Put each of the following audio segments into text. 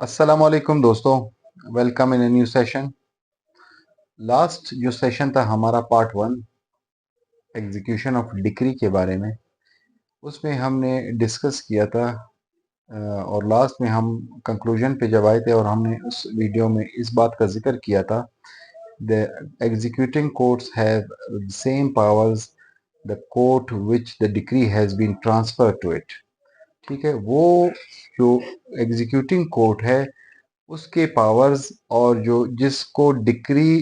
अस्सलाम वालेकुम दोस्तों। Welcome in a new session. Last जो सेशन था हमारा पार्ट 1 एग्जीक्यूशन ऑफ डिक्री के बारे में, उसमें हमने डिस्कस किया था और लास्ट में हम कंक्लूजन पे जब आए थे और हमने उस वीडियो में इस बात का जिक्र किया था the executing courts have same powers the court which the decree has been transfer to it. ठीक है, वो जो एग्जीक्यूटिंग कोर्ट है उसके पावर्स और जो जिसको डिक्री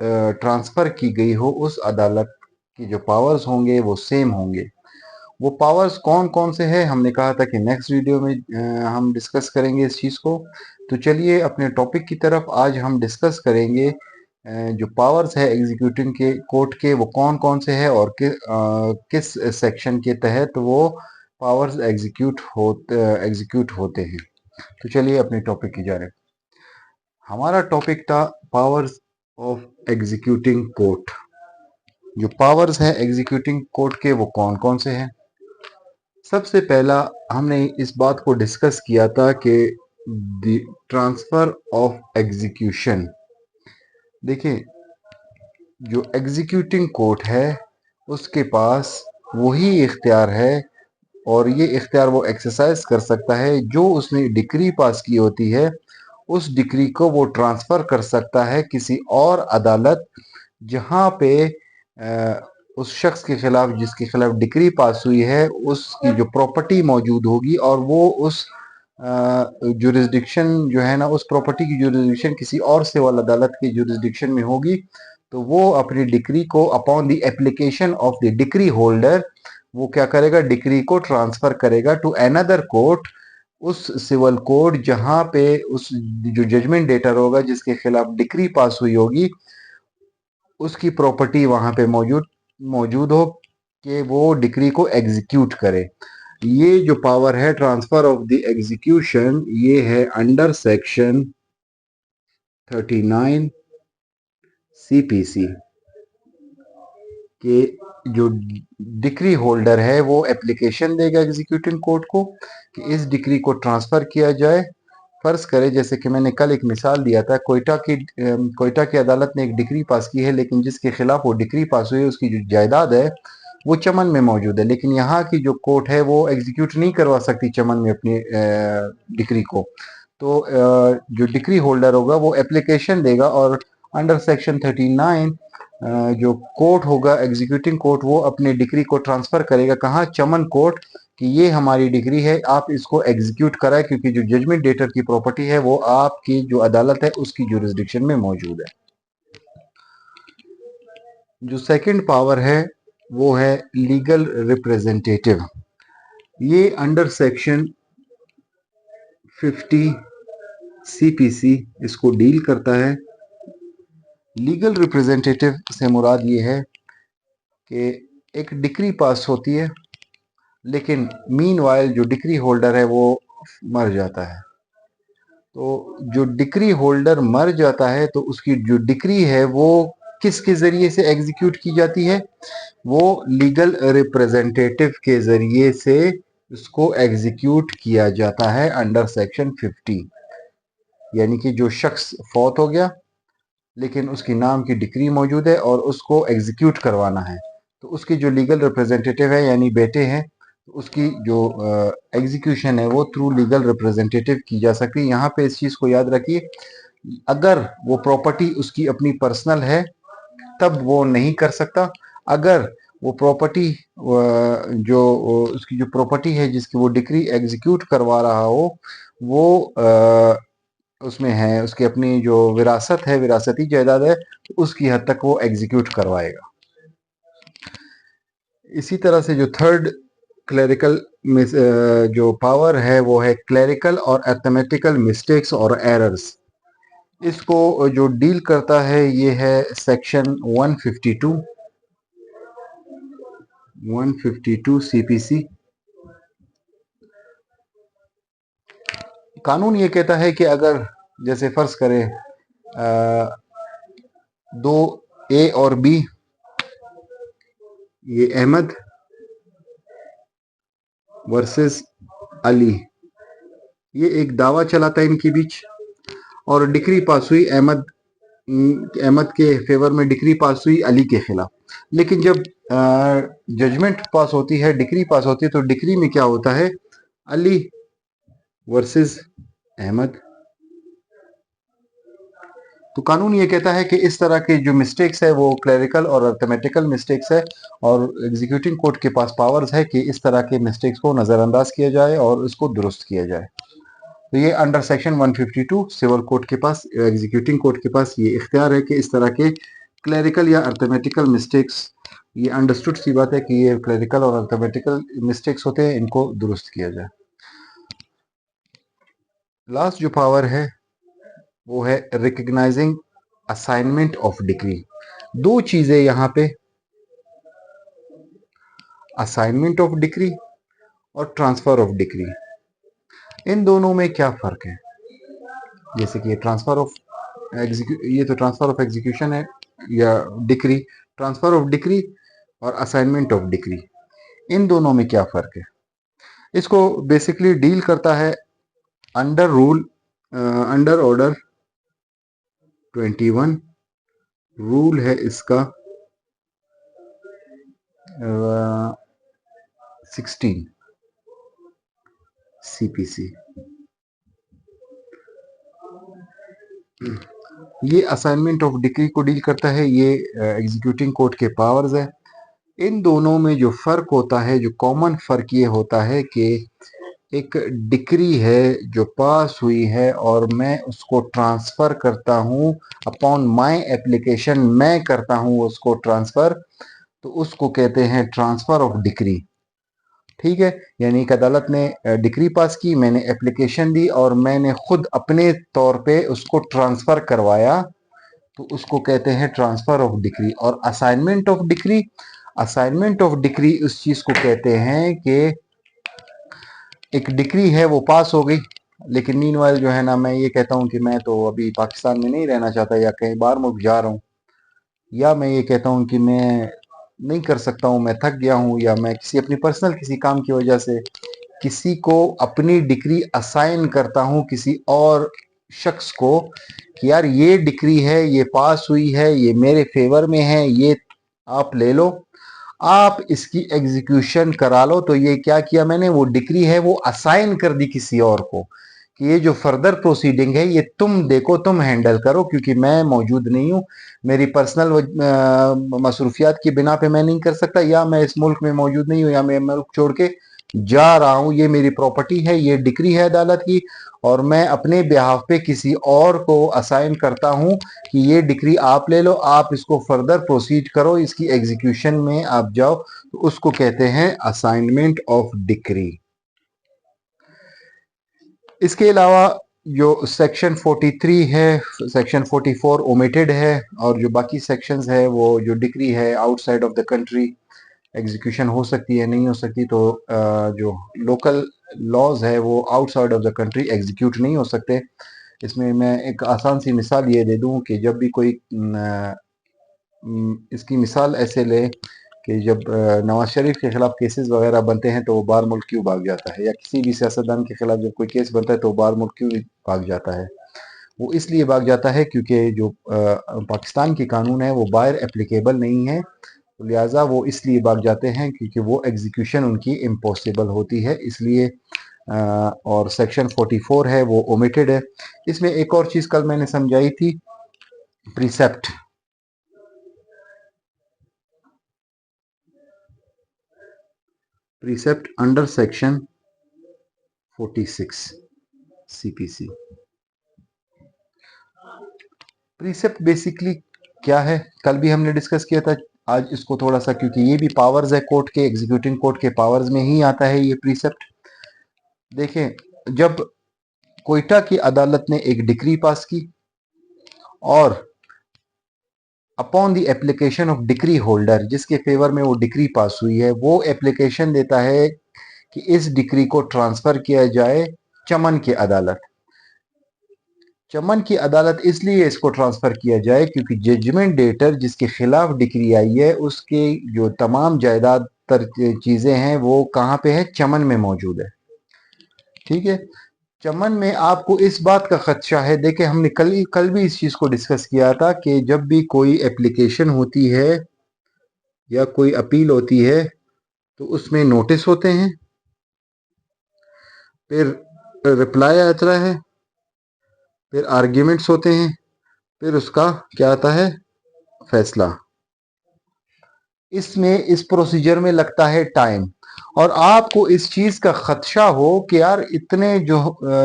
ट्रांसफर की गई हो उस अदालत की जो पावर्स होंगे वो सेम होंगे। वो पावर्स कौन कौन से हैं हमने कहा था कि नेक्स्ट वीडियो में हम डिस्कस करेंगे इस चीज़ को। तो चलिए अपने टॉपिक की तरफ आज हम डिस्कस करेंगे जो पावर्स है एग्जीक्यूटिंग के कोर्ट के वो कौन कौन से हैं और किस सेक्शन के तहत वो पावर्स एग्जीक्यूट होते हैं। तो चलिए अपने टॉपिक की जाने। हमारा टॉपिक था पावर्स ऑफ एग्जीक्यूटिंग कोर्ट। जो पावर्स हैं एग्जीक्यूटिंग कोर्ट के वो कौन कौन से हैं। सबसे पहला हमने इस बात को डिस्कस किया था कि द ट्रांसफर ऑफ एग्जीक्यूशन। देखिए, जो एग्जीक्यूटिंग कोर्ट है उसके पास वही इख्तियार है और ये इख्तियार वो एक्सरसाइज कर सकता है जो उसने डिक्री पास की होती है, उस डिक्री को वो ट्रांसफर कर सकता है किसी और अदालत जहां पे उस शख्स के खिलाफ जिसके खिलाफ डिक्री पास हुई है उसकी जो प्रॉपर्टी मौजूद होगी और वो उस जुरिस्डिक्शन जो है ना उस प्रॉपर्टी की जुरिस्डिक्शन किसी और सिविल अदालत की जुरिस्डिक्शन में होगी। तो वो अपनी डिक्री को upon the application of the decree holder वो क्या करेगा, डिक्री को ट्रांसफर करेगा टू अनदर कोर्ट, उस सिविल कोर्ट जहां पे उस जो जजमेंट डेटर होगा जिसके खिलाफ डिक्री पास हुई होगी उसकी प्रॉपर्टी वहां पे मौजूद मौजूद हो कि वो डिक्री को एग्जीक्यूट करे। ये जो पावर है ट्रांसफर ऑफ द एग्जीक्यूशन ये है अंडर सेक्शन 39 सीपीसी के। जो डिक्री होल्डर है वो एप्लीकेशन देगा एग्जीक्यूटिंग कोर्ट को कि इस डिक्री को ट्रांसफर किया जाए। फर्ज करें जैसे कि मैंने कल एक मिसाल दिया था, कोयटा की अदालत ने एक डिक्री पास की है लेकिन जिसके खिलाफ वो डिक्री पास हुई है उसकी जो जायदाद है वो चमन में मौजूद है, लेकिन यहाँ की जो कोर्ट है वो एग्जीक्यूट नहीं करवा सकती चमन में अपनी डिक्री को। तो जो डिक्री होल्डर होगा वो एप्लीकेशन देगा और अंडर सेक्शन 39 जो कोर्ट होगा एग्जीक्यूटिंग कोर्ट वो अपनी डिक्री को ट्रांसफर करेगा कहाँ, चमन कोर्ट, कि ये हमारी डिग्री है आप इसको एग्जीक्यूट कराए क्योंकि जो जजमेंट डेटर की प्रॉपर्टी है वो आपकी जो अदालत है उसकी जुरिस्डिक्शन में मौजूद है। जो सेकंड पावर है वो है लीगल रिप्रेजेंटेटिव। ये अंडर सेक्शन 50 सीपीसी इसको डील करता है। लीगल रिप्रेजेंटेटिव से मुराद ये है कि एक डिक्री पास होती है लेकिन मीनवाइल जो डिक्री होल्डर है वो मर जाता है। तो जो डिक्री होल्डर मर जाता है तो उसकी जो डिक्री है वो किसके जरिए से एग्जीक्यूट की जाती है, वो लीगल रिप्रेजेंटेटिव के जरिए से उसको एग्जीक्यूट किया जाता है अंडर सेक्शन 50। यानी कि जो शख्स फौत हो गया लेकिन उसकी नाम की डिक्री मौजूद है और उसको एग्जीक्यूट करवाना है तो उसकी जो लीगल रिप्रेजेंटेटिव है यानी बेटे हैं तो उसकी जो एग्जीक्यूशन है वो थ्रू लीगल रिप्रेजेंटेटिव की जा सकती है। यहाँ पे इस चीज़ को याद रखिए, अगर वो प्रॉपर्टी उसकी अपनी पर्सनल है तब वो नहीं कर सकता। अगर वो प्रॉपर्टी जो उसकी जो प्रॉपर्टी है जिसकी वो डिक्री एग्जीक्यूट करवा रहा हो वो उसमें है उसकी अपनी जो विरासत है विरासती जायदाद है तो उसकी हद तक वो एग्जीक्यूट करवाएगा। इसी तरह से जो थर्ड क्लरिकल जो पावर है वो है क्लरिकल और अर्थमेटिकल मिस्टेक्स और एरर्स। इसको जो डील करता है ये है सेक्शन 152 सीपीसी। कानून ये कहता है कि अगर जैसे फर्ज करें दो ए और बी, ये अहमद वर्सेस अली, ये एक दावा चला था इनके बीच और डिक्री पास हुई अहमद के फेवर में डिक्री पास हुई अली के खिलाफ। लेकिन जब जजमेंट पास होती है, डिक्री पास होती है, तो डिक्री में क्या होता है, अली वर्सेस अहमद। तो कानून ये कहता है कि इस तरह के जो मिस्टेक्स है वो क्लरिकल और अर्थमेटिकल मिस्टेक्स है और एग्जीक्यूटिंग कोर्ट के पास पावर्स है कि इस तरह के मिस्टेक्स को नज़रअंदाज किया जाए और इसको दुरुस्त किया जाए। तो ये अंडर सेक्शन 152 सिविल कोर्ट के पास, एग्जीक्यूटिंग कोर्ट के पास ये इख्तियार है कि इस तरह के क्लरिकल या अर्थमेटिकल मिस्टेक्स, ये अंडरस्टूड सी बात है कि ये क्लरिकल और अर्थमेटिकल मिस्टेक्स होते हैं, इनको दुरुस्त किया जाए। लास्ट जो पावर है वो है रिकग्नाइजिंग असाइनमेंट ऑफ डिग्री। दो चीजें यहाँ पे, असाइनमेंट ऑफ डिग्री और ट्रांसफर ऑफ डिग्री, इन दोनों में क्या फर्क है? जैसे कि ये ट्रांसफर ऑफ एग्जीक्यूशन है या डिग्री, ट्रांसफर ऑफ डिग्री और असाइनमेंट ऑफ डिग्री, इन दोनों में क्या फर्क है? इसको बेसिकली डील करता है अंडर ऑर्डर 21। रूल है इसका 16 CPC। ये असाइनमेंट ऑफ डिग्री को डील करता है, ये एग्जीक्यूटिंग कोर्ट के पावर्स है। इन दोनों में जो फर्क होता है, जो कॉमन फर्क ये होता है कि एक डिक्री है जो पास हुई है और मैं उसको ट्रांसफर करता हूं अपॉन माय एप्लीकेशन, मैं करता हूं उसको ट्रांसफर, तो उसको कहते हैं ट्रांसफर ऑफ डिक्री। ठीक है, यानी एक अदालत ने डिक्री पास की, मैंने एप्लीकेशन दी और मैंने खुद अपने तौर पे उसको ट्रांसफर करवाया, तो उसको कहते हैं ट्रांसफर ऑफ डिक्री। और assignment of decree, assignment of decree उस चीज को कहते हैं कि एक डिक्री है वो पास हो गई, लेकिन मीनवाइल जो है ना, मैं ये कहता हूँ कि मैं तो अभी पाकिस्तान में नहीं रहना चाहता या कहीं बाहर मुल्क जा रहा हूँ, या मैं ये कहता हूँ कि मैं नहीं कर सकता हूँ, मैं थक गया हूँ, या मैं किसी अपनी पर्सनल किसी काम की वजह से किसी को अपनी डिग्री असाइन करता हूँ किसी और शख्स को कि यार ये डिग्री है, ये पास हुई है, ये मेरे फेवर में है, ये आप ले लो, आप इसकी एग्जीक्यूशन करा लो। तो ये क्या किया मैंने, वो डिग्री है वो असाइन कर दी किसी और को कि ये जो फर्दर प्रोसीडिंग है ये तुम देखो, तुम हैंडल करो, क्योंकि मैं मौजूद नहीं हूँ, मेरी पर्सनल मसरूफियात की बिना पे मैं नहीं कर सकता, या मैं इस मुल्क में मौजूद नहीं हूँ, या मैं मुल्क छोड़ के जा रहा हूँ, ये मेरी प्रॉपर्टी है, ये डिक्री है अदालत की, और मैं अपने बिहाफ पे किसी और को असाइन करता हूँ कि ये डिक्री आप ले लो, आप इसको फर्दर प्रोसीड करो, इसकी एग्जीक्यूशन में आप जाओ, तो उसको कहते हैं असाइनमेंट ऑफ डिक्री। इसके अलावा जो सेक्शन 43 है, सेक्शन 44 ओमिटेड है, और जो बाकी सेक्शंस है वो जो डिक्री है outside of the country execution हो सकती है, नहीं हो सकती, तो जो लोकल लॉज है वो outside of the country execute नहीं हो सकते। इसमें मैं एक आसान सी मिसाल ये दे दूं कि जब भी कोई इसकी मिसाल ऐसे ले कि जब नवाज शरीफ के खिलाफ केसेस वगैरह बनते हैं तो वो बाहर मुल्क क्यों भाग जाता है, या किसी भी सियासतदान के खिलाफ जब कोई केस बनता है तो वो बाहर मुल्क क्यों भाग जाता है? वो इसलिए भाग जाता है क्योंकि जो पाकिस्तान की कानून है वो बाहर एप्लीकेबल नहीं है, तो लिहाजा वो इसलिए भाग जाते हैं क्योंकि वो एग्जीक्यूशन उनकी इम्पॉसिबल होती है, इसलिए और सेक्शन 44 है वो ओमिटेड है। इसमें एक और चीज़ कल मैंने समझाई थी, precept. Precept under section 46 CPC। Precept basically क्या है, कल भी हमने डिस्कस किया था, आज इसको थोड़ा सा, क्योंकि ये भी पावर्स है कोर्ट के, एग्जीक्यूटिंग कोर्ट के पावर्स में ही आता है ये प्रीसेप्ट। देखें, जब कोयटा की अदालत ने एक डिक्री पास की और upon the application of decree holder, जिसके फेवर में वो डिक्री पास हुई है, वो एप्लीकेशन देता है कि इस डिक्री को ट्रांसफर किया जाए चमन की अदालत। चमन की अदालत इसलिए इसको ट्रांसफर किया जाए क्योंकि जजमेंट डेटर जिसके खिलाफ डिक्री आई है उसके जो तमाम जायदाद चीजें हैं वो कहाँ पे है, चमन में मौजूद है। ठीक है, चमन में आपको इस बात का खदशा है। देखिए हमने कल भी इस चीज को डिस्कस किया था कि जब भी कोई एप्लीकेशन होती है या कोई अपील होती है तो उसमें नोटिस होते हैं, फिर रिप्लाई आता है, फिर आर्ग्यूमेंट्स होते हैं, फिर उसका क्या आता है, फैसला। इसमें इस प्रोसीजर में लगता है टाइम, और आपको इस चीज का खदशा हो कि यार इतने जो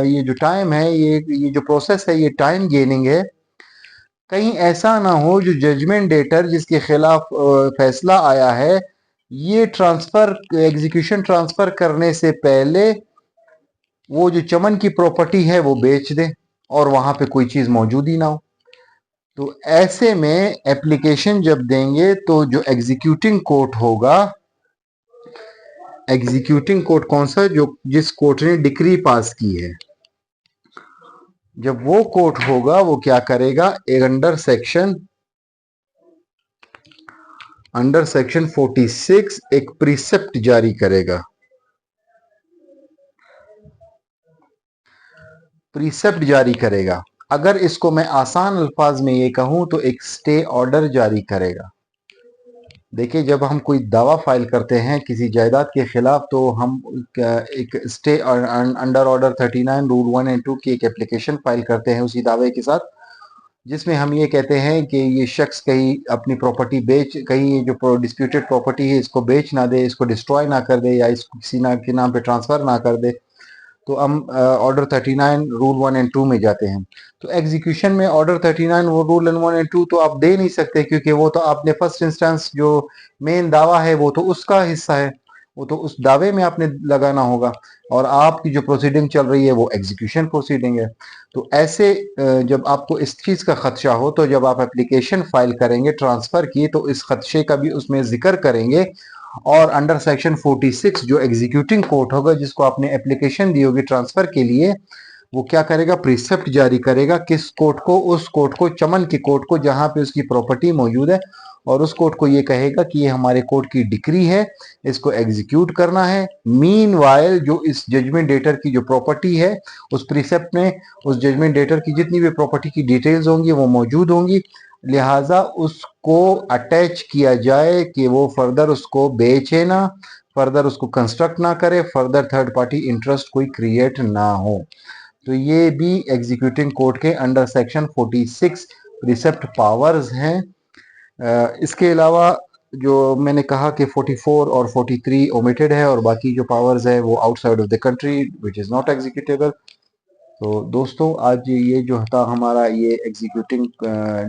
ये जो टाइम है, ये जो प्रोसेस है, ये टाइम गेनिंग है, कहीं ऐसा ना हो जो जजमेंट डेटर जिसके खिलाफ फैसला आया है, ये ट्रांसफर एग्जीक्यूशन ट्रांसफर करने से पहले वो जो चमन की प्रॉपर्टी है वो बेच दे और वहां पे कोई चीज मौजूद ही ना हो। तो ऐसे में एप्लीकेशन जब देंगे तो जो एग्जीक्यूटिंग कोर्ट होगा, एग्जीक्यूटिंग कोर्ट कौन सा, जो जिस कोर्ट ने डिक्री पास की है, जब वो कोर्ट होगा वो क्या करेगा, एक अंडर सेक्शन 46 एक प्रीसेप्ट जारी करेगा। प्रीसेप्ट जारी करेगा, अगर इसको मैं आसान अल्फाज में ये कहूं तो एक स्टे ऑर्डर जारी करेगा। देखिए जब हम कोई दावा फाइल करते हैं किसी जायदाद के खिलाफ तो हम एक stay under order 39 rule 1 and 2 की एक एप्लीकेशन फाइल करते हैं उसी दावे के साथ, जिसमें हम ये कहते हैं कि ये शख्स कहीं अपनी प्रॉपर्टी कहीं ये जो डिस्प्यूटेड प्रॉपर्टी है इसको बेच ना दे, इसको डिस्ट्रॉय ना कर दे, या इसको किसी ना के नाम पे ट्रांसफर ना कर दे। तो हम ऑर्डर 39 रूल 1 एंड 2 में जाते हैं। तो एग्जीक्यूशन में ऑर्डर 39 वो रूल 1 एंड 2 तो आप दे नहीं सकते, क्योंकि वो तो आपने फर्स्ट इंस्टेंस जो मेन दावा है वो तो उसका हिस्सा है, वो तो उस दावे में आपने लगाना होगा, और आपकी जो प्रोसीडिंग चल रही है वो एग्जीक्यूशन प्रोसीडिंग है। तो ऐसे जब आपको इस चीज़ का खदशा हो तो जब आप एप्लीकेशन फाइल करेंगे ट्रांसफ़र की तो इस खदशे का भी उसमें जिक्र करेंगे, और अंडर सेक्शन 46 जो एग्जीक्यूटिंग कोर्ट होगा जिसको आपने एप्लीकेशन दी होगी ट्रांसफर के लिए, वो क्या करेगा, प्रिसेप्ट जारी करेगा। किस कोर्ट को, उस कोर्ट को, चमन की कोर्ट को जहां पे उसकी प्रॉपर्टी मौजूद है, और उस कोर्ट को ये कहेगा कि ये हमारे कोर्ट की डिक्री है, इसको एग्जीक्यूट करना है। मीनवाइल जो इस जजमेंट डेटर की जो प्रॉपर्टी है, उस प्रिसेप्ट में उस जजमेंट डेटर की जितनी भी प्रॉपर्टी की डिटेल्स होंगी वो मौजूद होंगी, लिहाजा उसको अटैच किया जाए कि वो फर्दर उसको बेचे ना, फर्दर उसको कंस्ट्रक्ट ना करे, फर्दर थर्ड पार्टी इंटरेस्ट कोई क्रिएट ना हो। तो ये भी एग्जीक्यूटिंग कोर्ट के अंडर सेक्शन 46 प्रिसेप्ट पावर्स हैं। इसके अलावा जो मैंने कहा कि 44 और 43 ओमिटेड है, और बाकी जो पावर्स है वो outside of the country which is not executable. तो दोस्तों आज ये जो था हमारा ये एग्जीक्यूटिंग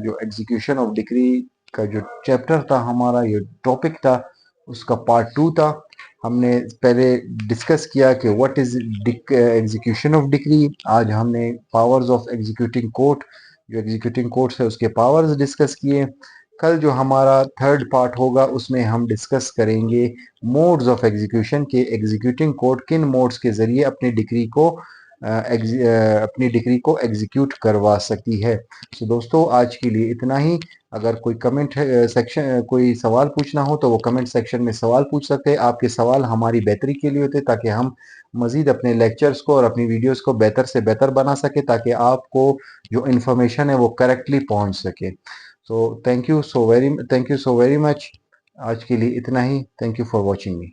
जो एग्जीक्यूशन ऑफ डिक्री का जो चैप्टर था हमारा, ये टॉपिक था, उसका पार्ट 2 था। हमने पहले डिस्कस किया कि what is execution of decree. आज हमने पावर्स ऑफ एग्जीक्यूटिंग कोर्ट, जो एग्जीक्यूटिंग कोर्ट्स है उसके पावर्स डिस्कस किए। कल जो हमारा थर्ड पार्ट होगा उसमें हम डिस्कस करेंगे मोड्स ऑफ एग्जीक्यूशन के, एग्जीक्यूटिंग कोर्ट किन मोड्स के ज़रिए अपनी डिग्री को एग्जीक्यूट करवा सकती है। तो दोस्तों आज के लिए इतना ही। अगर कोई कमेंट सेक्शन, कोई सवाल पूछना हो तो वो कमेंट सेक्शन में सवाल पूछ सकते हैं। आपके सवाल हमारी बेहतरी के लिए होते हैं ताकि हम मज़ीद अपने लेक्चर्स को और अपनी वीडियोस को बेहतर से बेहतर बना सके, ताकि आपको जो इन्फॉर्मेशन है वो करेक्टली पहुंच सके। So thank you so very much. आज के लिए इतना ही। Thank you for watching me.